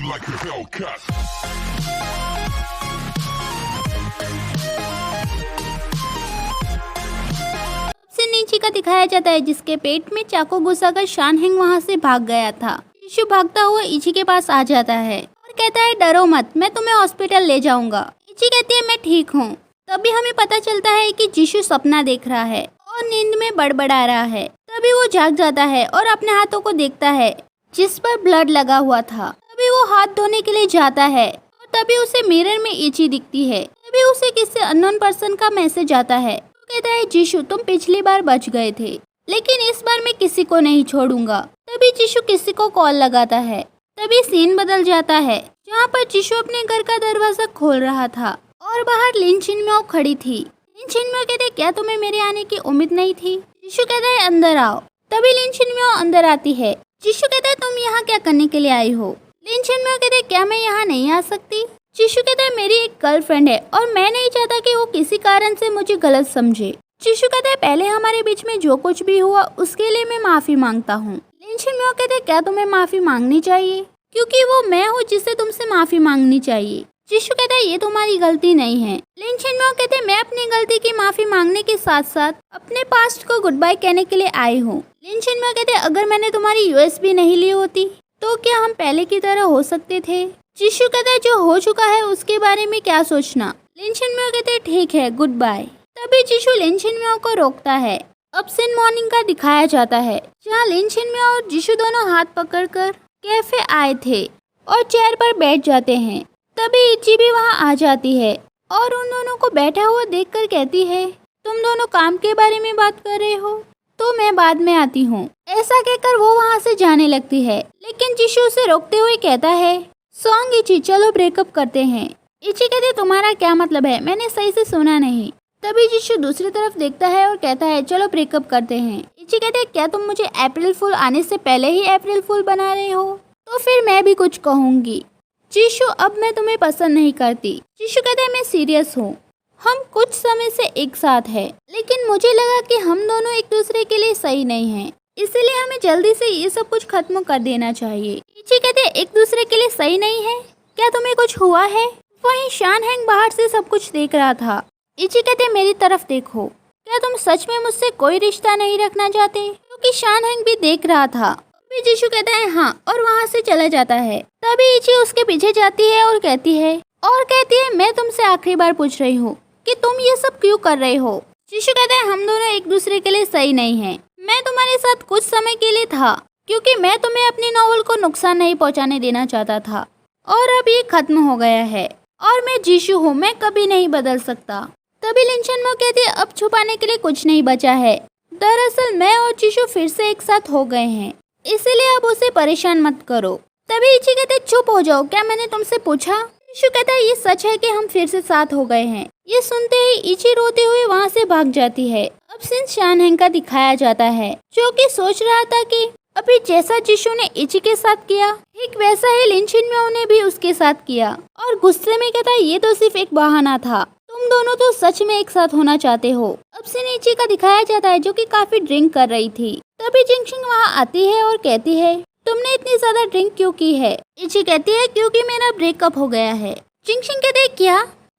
like a Hellcat. से नीचे का दिखाया जाता है जिसके पेट में चाकू घुसाकर शानहेंग वहां से भाग गया था। जीशू भागता हुआ इची के पास आ जाता है और कहता है डरो मत, मैं तुम्हें हॉस्पिटल ले जाऊंगा। इची कहती है मैं ठीक हूँ। तभी हमें पता चलता है कि जीशू सपना देख रहा है और नींद में बड़बड़ा रहा है। तभी वो जाग जाता है और अपने हाथों को देखता है जिस पर ब्लड लगा हुआ था। तभी वो हाथ धोने के लिए जाता है और तभी उसे मिरर में इची दिखती है। तभी उसे किसी अननोन पर्सन का मैसेज आता है। वो कहता है जीशू तुम पिछली बार बच गए थे, लेकिन इस बार मैं किसी को नहीं छोड़ूंगा। तभी जीशू किसी को कॉल लगाता है। तभी सीन बदल जाता है जहाँ पर जीशू अपने घर का दरवाजा खोल रहा था और बाहर लिन चिनम्याओ खड़ी थी। लिन चिनम्याओ कहते क्या तुम्हें मेरे आने की उम्मीद नहीं थी? जीशू कहता है अंदर आओ। तभी लिन चिनम्याओ अंदर आती है। जीशू कहता है तुम यहाँ क्या करने के लिए आई हो? लिन चिनम्याओ कहते क्या मैं यहाँ नहीं आ सकती? जीशू कहता है मेरी एक गर्लफ्रेंड है और मैं नहीं चाहता कि वो किसी कारण से मुझे गलत समझे। जीशू कहता है पहले हमारे बीच में जो कुछ भी हुआ उसके लिए मैं माफी मांगता हूँ। लिन चिनम्याओ कहते हैं क्या तुम्हें माफी मांगनी चाहिए? क्योंकि वो मैं हूँ जिसे तुमसे माफी मांगनी चाहिए। जीशू कहता है ये तुम्हारी गलती नहीं है। लिन चिनम्याओ कहते हैं मैं अपनी गलती की माफी मांगने के साथ साथ अपने पास्ट को गुड बाय कहने के लिए आई हूँ। लिन चिनम्याओ कहते हैं अगर मैंने तुम्हारी यूएसबी नहीं ली होती तो क्या हम पहले की तरह हो सकते थे? जीशू कहता है जो हो चुका है उसके बारे में क्या सोचना। लिन चिनम्याओ कहते हैं ठीक है गुड बाय। तभी जीशू लिन चिनम्याओ को रोकता है। अब सीन मॉर्निंग का दिखाया जाता है जहाँ लिन चिनम्याओ और जीशू दोनों हाथ पकड़कर कैफे आए थे और चेयर पर बैठ जाते हैं। तभी इची भी वहाँ आ जाती है और उन दोनों को बैठा हुआ देखकर कहती है तुम दोनों काम के बारे में बात कर रहे हो तो मैं बाद में आती हूँ। ऐसा कहकर वो वहाँ से जाने लगती है, लेकिन जीशू उसे रोकते हुए कहता है सॉन्ग इची चलो ब्रेकअप करते हैं। इची कहते तुम्हारा क्या मतलब है? मैंने सही से सुना नहीं। तभी जीशू दूसरी तरफ देखता है और कहता है चलो ब्रेकअप करते हैं। इची कहते हैं क्या तुम मुझे अप्रैल फूल आने से पहले ही अप्रैल फूल बना रहे हो? तो फिर मैं भी कुछ कहूँगी। जीशू अब मैं तुम्हें पसंद नहीं करती। जीशू कहते हैं मैं सीरियस हूँ, हम कुछ समय से एक साथ हैं, लेकिन मुझे लगा कि हम दोनों एक दूसरे के लिए सही नहीं हैं, इसीलिए हमें जल्दी से ये सब कुछ खत्म कर देना चाहिए। इची कहते हैं एक दूसरे के लिए सही नहीं है? क्या तुम्हें कुछ हुआ है? वहीं शानहेंग बाहर से सब कुछ देख रहा था। इची कहते हैं मेरी तरफ देखो, क्या तुम सच में मुझसे कोई रिश्ता नहीं रखना चाहते? क्योंकि शानहेंग भी देख रहा था। तभी जीशू कहता है हाँ और वहाँ से चला जाता है। तभी इची उसके पीछे जाती है और कहती है मैं तुमसे आखिरी बार पूछ रही हूँ कि तुम ये सब क्यों कर रहे हो? जीशू कहता है हम दोनों एक दूसरे के लिए सही नहीं हैं। मैं तुम्हारे साथ कुछ समय के लिए था क्योंकि मैं तुम्हें अपनी नॉवल को नुकसान नहीं पहुंचाने देना चाहता था और अब ये खत्म हो गया है और मैं जीशू हूँ, मैं कभी नहीं बदल सकता। तभी लिन चिनम्याओ कहती है अब छुपाने के लिए कुछ नहीं बचा है। दरअसल मैं और जीशू फिर से एक साथ हो गए हैं, इसीलिए अब उसे परेशान मत करो। तभी इची कहते चुप हो जाओ, क्या मैंने तुमसे पूछा? जीशू कहता है ये सच है कि हम फिर से साथ हो गए हैं। ये सुनते ही इची रोते हुए वहाँ से भाग जाती है। अब सीन शानहेंग का दिखाया जाता है जो कि सोच रहा था कि अभी जैसा जीशू ने इची के साथ किया ठीक वैसा ही लिन चिनम्याओ ने भी उसके साथ किया और गुस्से में कहता है ये तो सिर्फ एक बहाना था, तुम दोनों तो सच में एक साथ होना चाहते हो। अब सीन इची का दिखाया जाता है जो कि काफी ड्रिंक कर रही थी। तभी जिंगशिंग वहाँ आती है और कहती है तुमने इतनी ज्यादा ड्रिंक क्यों की है? इची कहती है क्योंकि मेरा ब्रेकअप हो गया है। जिंगशिंग कहते हैं क्या?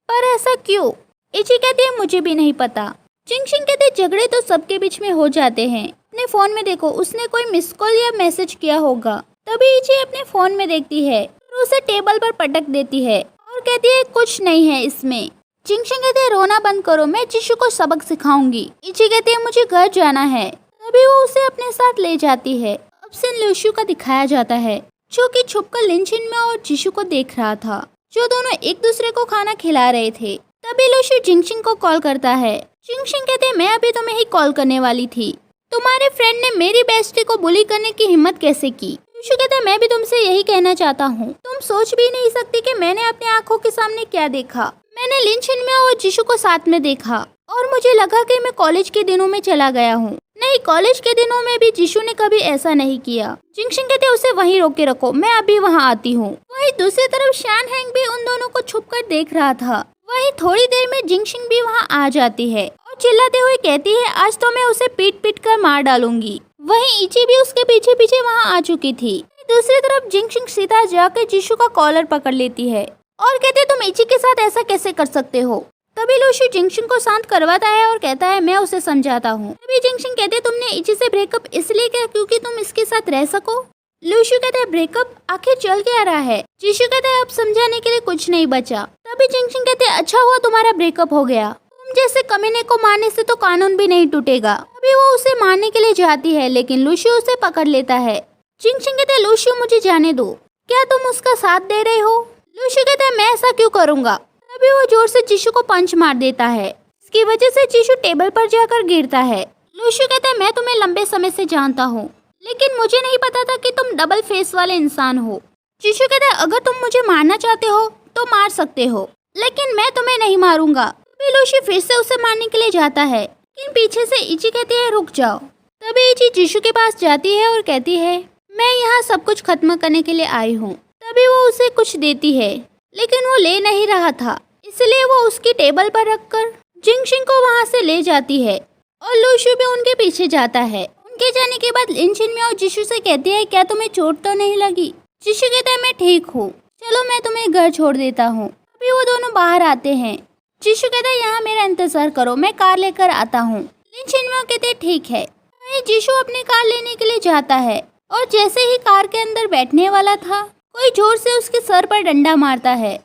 पर ऐसा क्यों? इची कहती है मुझे भी नहीं पता। जिंगशिंग कहते हैं झगड़े तो सबके बीच में हो जाते हैं, अपने फोन में देखो उसने कोई मिस कॉल या मैसेज किया होगा। तभी इची अपने फोन में देखती है और उसे टेबल पर पटक देती है और कहती है कुछ नहीं है इसमें। जिंगशिंग कहते हैं रोना बंद करो, मैं जीशू को सबक सिखाऊंगी। इची कहती है मुझे घर जाना है। तभी वो उसे अपने साथ ले जाती है। अब सीन लूशू का दिखाया जाता है जो कि छुपकर लिन चिनम्याओ और जीशू को देख रहा था, जो दोनों एक दूसरे को खाना खिला रहे थे। तभी लूशू जिंगशिंग को कॉल करता है। जिंगशिंग कहते हैं मैं अभी तुम्हें ही कॉल करने वाली थी, तुम्हारे फ्रेंड ने मेरी बेस्टी को बुली करने की हिम्मत कैसे की? लूशू कहता है मैं भी तुमसे यही कहना चाहता हूँ, तुम सोच भी नहीं सकती कि मैंने अपनी आंखों के सामने क्या देखा। मैंने लिन चिनम्याओ और जीशू को साथ में देखा और मुझे लगा कि मैं कॉलेज के दिनों में चला गया हूँ। नहीं, कॉलेज के दिनों में भी जीशू ने कभी ऐसा नहीं किया। जिंगशिंग कहते उसे वहीं रोक के रखो, मैं अभी वहाँ आती हूँ। वहीं दूसरी तरफ शानहेंग भी उन दोनों को छुपकर देख रहा था। वहीं थोड़ी देर में जिंगशिंग भी वहाँ आ जाती है और चिल्लाते हुए कहती है आज तो मैं उसे पीट पीट कर मार डालूंगी। वहीं इची भी उसके पीछे पीछे वहाँ आ चुकी थी। दूसरी तरफ जिंगशिंग सीधा जाकर जीशू का कॉलर पकड़ लेती है और कहते तुम इची के साथ ऐसा कैसे कर सकते हो। तभी लूशू जिंगशिंग को शांत करवाता है और कहता है मैं उसे समझाता हूँ। तभी जिंगशिंग कहते तुमने इची से ब्रेकअप इसलिए किया क्योंकि तुम इसके साथ रह सको। लूशू कहता है ब्रेकअप आखिर चल क्या रहा है। जीशू कहता है अब समझाने के लिए कुछ नहीं बचा। तभी जिंगशिंग कहते हैं अच्छा हुआ तुम्हारा ब्रेकअप हो गया, तुम जैसे कमीने को मारने से तो कानून भी नहीं टूटेगा। तभी वो उसे मारने के लिए जाती है लेकिन लूशू उसे पकड़ लेता है। जिंगशिंग कहते हैं लूशू मुझे जाने दो, क्या तुम उसका साथ दे रहे हो। लूशू कहता है मैं ऐसा क्यों करूँगा। तभी वो जोर से जीशू को पंच मार देता है, इसकी वजह से जीशू टेबल पर जाकर गिरता है। लूशू कहता है मैं तुम्हें लंबे समय से जानता हूँ लेकिन मुझे नहीं पता था कि तुम डबल फेस वाले इंसान हो। जीशू कहता है अगर तुम मुझे मारना चाहते हो तो मार सकते हो लेकिन मैं तुम्हें नहीं मारूंगा। तभी लूशू फिर से उसे मारने के लिए जाता है लेकिन पीछे से इची कहती है रुक जाओ। तभी इची जीशू के पास जाती है और कहती है मैं यहाँ सब कुछ खत्म करने के लिए आई हूँ। तभी वो उसे कुछ देती है लेकिन वो ले नहीं रहा था, इसलिए वो उसकी टेबल पर रखकर जिंगशिंग को वहाँ से ले जाती है और लूशू भी उनके पीछे जाता है। उनके जाने के बाद लिन चिनमियाओ जीशू से कहती है क्या तुम्हें चोट तो नहीं लगी। जीशू कहता है मैं ठीक हूँ, चलो मैं तुम्हें घर छोड़ देता हूँ। अभी वो दोनों बाहर आते हैं। जीशू कहता है यहाँ मेरा इंतजार करो, मैं कार लेकर आता हूँ। लिन चिनमियाओ कहते हैं ठीक है। वहीं जीशू अपनी कार लेने के लिए जाता है और जैसे ही कार के अंदर बैठने वाला था कोई जोर से उसके सर पर डंडा मारता है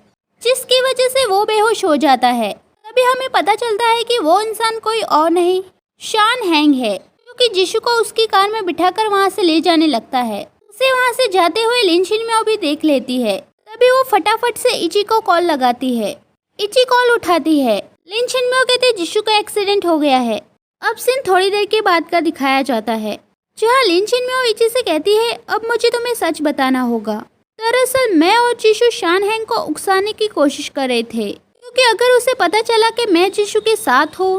जिसकी वजह से वो बेहोश हो जाता है। तभी हमें पता चलता है कि वो इंसान कोई और नहीं शान हैंग है क्योंकि जीशू को उसकी कार में बिठाकर वहाँ से ले जाने लगता है। उसे वहाँ से जाते हुए लिन चिनमियाओ भी देख लेती है। तभी वो फटाफट से इची को कॉल लगाती है। इची कॉल उठाती है। लिन चिनमियाओ कहते जीशू का एक्सीडेंट हो गया है। अब सीन थोड़ी देर के बाद का दिखाया जाता है जहाँ लिन चिनमियाओ इची से कहती है अब मुझे तुम्हें सच बताना होगा। दरअसल मैं और जीशू शान हैंग को उकसाने की कोशिश कर रहे थे क्योंकि अगर उसे पता चला कि मैं जीशू के साथ हूँ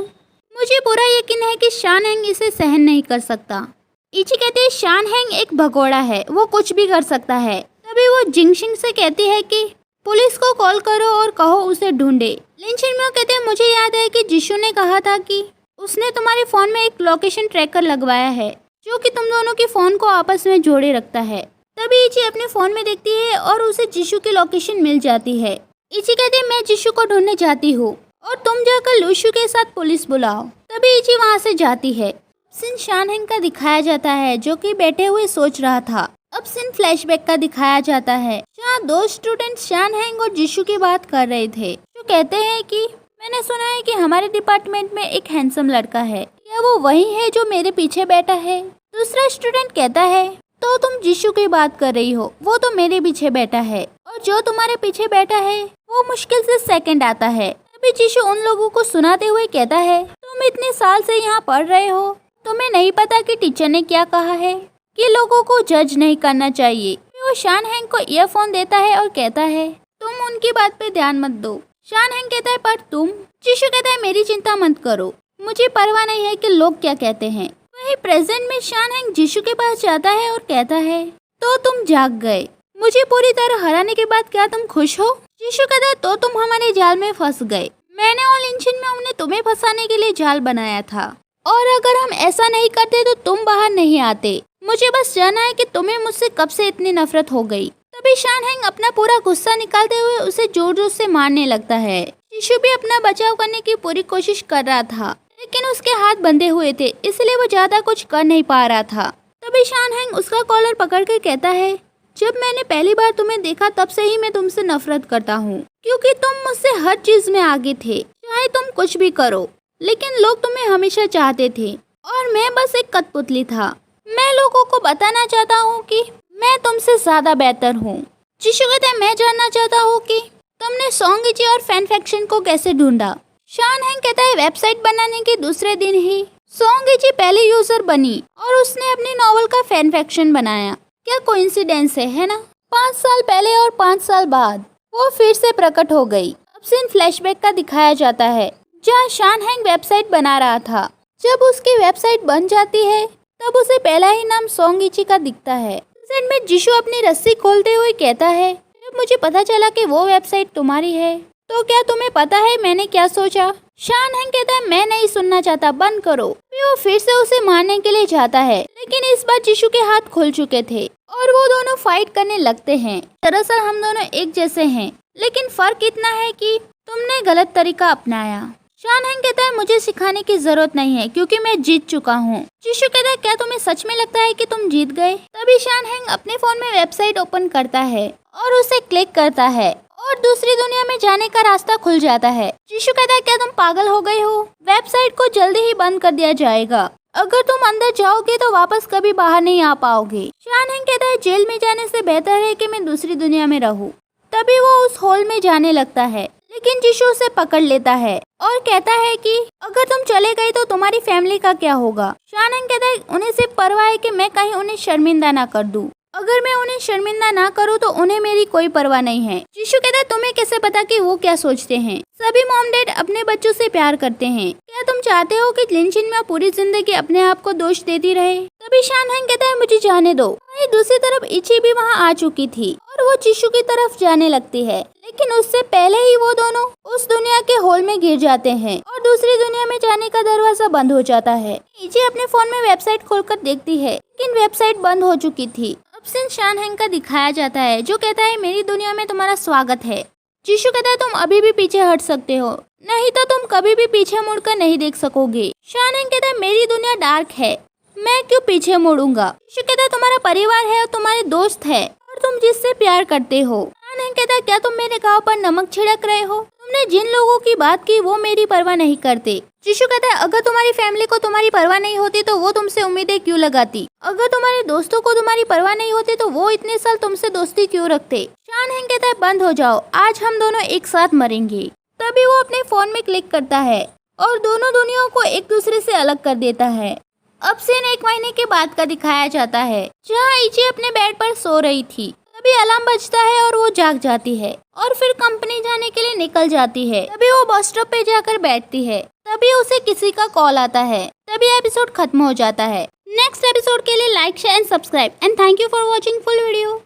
मुझे पूरा यकीन है कि शान हैंग इसे सहन नहीं कर सकता। इची कहते हैं शान हैंग एक भगोड़ा है, वो कुछ भी कर सकता है। तभी वो जिंगशिंग से कहती है कि पुलिस को कॉल करो और कहो उसे ढूंढे। लिन चिनमियाओ कहते हैं मुझे याद है कि जीशू ने कहा था कि उसने तुम्हारे फोन में एक लोकेशन ट्रैकर लगवाया है जो कि तुम दोनों के फोन को आपस में जोड़े रखता है। तभी इची अपने फोन में देखती है और उसे जीशू की लोकेशन मिल जाती है। इची कहते हैं मैं जीशू को ढूंढने जाती हूँ और तुम जाकर लूशू के साथ पुलिस बुलाओ। तभी इची वहाँ से जाती है। सीन शान हैंग का दिखाया जाता है जो कि बैठे हुए सोच रहा था। अब सीन फ्लैशबैक का दिखाया जाता है जहाँ दो स्टूडेंट शान हैंग और जीशू की बात कर रहे थे जो कहते हैं कि मैंने सुना है कि हमारे डिपार्टमेंट में एक हैंडसम लड़का है, क्या वो वही है जो मेरे पीछे बैठा है। दूसरा स्टूडेंट कहता है तो तुम जीशू की बात कर रही हो, वो तो मेरे पीछे बैठा है और जो तुम्हारे पीछे बैठा है वो मुश्किल से सेकंड आता है। तभी जीशू उन लोगों को सुनाते हुए कहता है तुम इतने साल से यहाँ पढ़ रहे हो, तुम्हें नहीं पता कि टीचर ने क्या कहा है कि लोगों को जज नहीं करना चाहिए। वो शान हैंग को ईयरफोन देता है और कहता है तुम उनकी बात पे ध्यान मत दो। शान हैंग कहता है पर तुम। जीशू कहता है मेरी चिंता मत करो, मुझे परवाह नहीं है कि लोग क्या कहते हैं। वही प्रेजेंट में शान हैंग जीशू के पास जाता है और कहता है तो तुम जाग गए, मुझे पूरी तरह हराने के बाद क्या तुम खुश हो। जीशू कहता है तो तुम हमारे जाल में फंस गए, मैंने और लिंचिन में हमने तुम्हें फंसाने के लिए जाल बनाया था और अगर हम ऐसा नहीं करते तो तुम बाहर नहीं आते। मुझे बस जानना है कि तुम्हें मुझसे कब से इतनी नफरत हो गई। तभी शान हैंग अपना पूरा गुस्सा निकालते हुए उसे जोर जोर से मारने लगता है। जीशू भी अपना बचाव करने की पूरी कोशिश कर रहा था लेकिन उसके हाथ बंधे हुए थे इसलिए वो ज्यादा कुछ कर नहीं पा रहा था। तभी शान हैंग उसका कॉलर पकड़कर कहता है जब मैंने पहली बार तुम्हें देखा तब से ही मैं तुमसे नफरत करता हूँ क्योंकि तुम मुझसे हर चीज में आगे थे, चाहे तुम कुछ भी करो, लेकिन लोग तुम्हें हमेशा चाहते थे और मैं बस एक कठपुतली था। मैं लोगों को बताना चाहता हूँ कि मैं तुमसे ज्यादा बेहतर हूँ। जीशू कहता है मैं जानना चाहता हूँ कि तुमने सोंगइची और फैन फैक्शन को कैसे ढूंढा। शान हैंग कहता है वेबसाइट बनाने के दूसरे दिन ही सोंगइची पहले यूजर बनी और उसने अपने नॉवल का फैन फैक्शन बनाया। क्या कोइंसिडेंस है ना। 5 साल पहले और 5 साल बाद वो फिर से प्रकट हो गई। अब सीन फ्लैशबैक का दिखाया जाता है जहाँ शान हैंग वेबसाइट बना रहा था। जब उसकी वेबसाइट बन जाती है तब उसे पहला ही नाम सोंगइची का दिखता है। सेट में जीशू अपनी रस्सी खोलते हुए कहता है जब मुझे पता चला कि वो वेबसाइट तुम्हारी है तो क्या तुम्हें पता है मैंने क्या सोचा। शान हेंग कहता है मैं नहीं सुनना चाहता, बंद करो। फिर वो फिर से उसे मारने के लिए जाता है, लेकिन इस बार जीशू के हाथ खुल चुके थे और वो दोनों फाइट करने लगते हैं। दरअसल हम दोनों एक जैसे हैं, लेकिन फर्क इतना है कि तुमने गलत तरीका अपनाया। शान हेंग कहता है मुझे सिखाने की जरूरत नहीं है क्योंकि मैं जीत चुका हूँ। जीशू कहता है क्या तुम्हें सच में लगता है कि तुम जीत गए? तभी शान हेंग अपने फोन में वेबसाइट ओपन करता है और उसे क्लिक करता है और दूसरी दुनिया में जाने का रास्ता खुल जाता है। जीशू कहता है क्या तुम पागल हो गए हो? वेबसाइट को जल्दी ही बंद कर दिया जाएगा। अगर तुम अंदर जाओगे तो वापस कभी बाहर नहीं आ पाओगे। शान हेंग कहता है जेल में जाने से बेहतर है कि मैं दूसरी दुनिया में रहूं। तभी वो उस हॉल में जाने लगता है, लेकिन जीशू उसे पकड़ लेता है और कहता है कि अगर तुम चले गए तो तुम्हारी फैमिली का क्या होगा? शान हेंग कहता है उन्हें सिर्फ परवाह है कि मैं कहीं उन्हें शर्मिंदा ना कर दूं। अगर मैं उन्हें शर्मिंदा ना करूं तो उन्हें मेरी कोई परवाह नहीं है। जीशू कहता है तुम्हें कैसे पता कि वो क्या सोचते हैं? सभी मॉम डैड अपने बच्चों से प्यार करते हैं। क्या तुम चाहते हो कि लिन चिनमिया पूरी जिंदगी अपने आप को दोष देती रहे? तभी शान हेंग कहता है मुझे जाने दो। वहीं दूसरी तरफ इची भी वहाँ आ चुकी थी और वो जीशू की तरफ जाने लगती है, लेकिन उससे पहले ही वो दोनों उस दुनिया के हॉल में गिर जाते हैं और दूसरी दुनिया में जाने का दरवाजा बंद हो जाता है। इची अपने फोन में वेबसाइट खोलकर देखती है, लेकिन वेबसाइट बंद हो चुकी थी। अब सीन शान हेंग का दिखाया जाता है जो कहता है मेरी दुनिया में तुम्हारा स्वागत है। जीशू कहता है तुम अभी भी पीछे हट सकते हो, नहीं तो तुम कभी भी पीछे मुड़कर नहीं देख सकोगे। शान हेंग कहता है मेरी दुनिया डार्क है, मैं क्यों पीछे मुड़ूंगा? जीशू कहता है तुम्हारा परिवार है और तुम्हारे दोस्त है और तुम जिससे प्यार करते हो। शान हेंग कहता है क्या तुम मेरे गाँव पर नमक छिड़क रहे हो? तुमने जिन लोगों की बात की वो मेरी परवाह नहीं करते। जीशू कहता है अगर तुम्हारी फैमिली को तुम्हारी परवाह नहीं होती तो वो तुमसे उम्मीदें क्यों लगाती? अगर तुम्हारे दोस्तों को तुम्हारी परवाह नहीं होती तो वो इतने साल तुमसे दोस्ती क्यों रखते? शान हेंग कहता है बंद हो जाओ, आज हम दोनों एक साथ मरेंगे। तभी वो अपने फोन में क्लिक करता है और दोनों दुनियाओं को एक दूसरे से अलग कर देता है। अब सीन 1 महीने के बाद का दिखाया जाता है, जहाँ इची अपने बेड पर सो रही थी। तभी अलार्म बजता है और वो जाग जाती है और फिर कंपनी जाने के लिए निकल जाती है। तभी वो बस स्टॉप पे जाकर बैठती है, तभी उसे किसी का कॉल आता है। तभी एपिसोड खत्म हो जाता है। नेक्स्ट एपिसोड के लिए like share and subscribe and thank you for watching full video.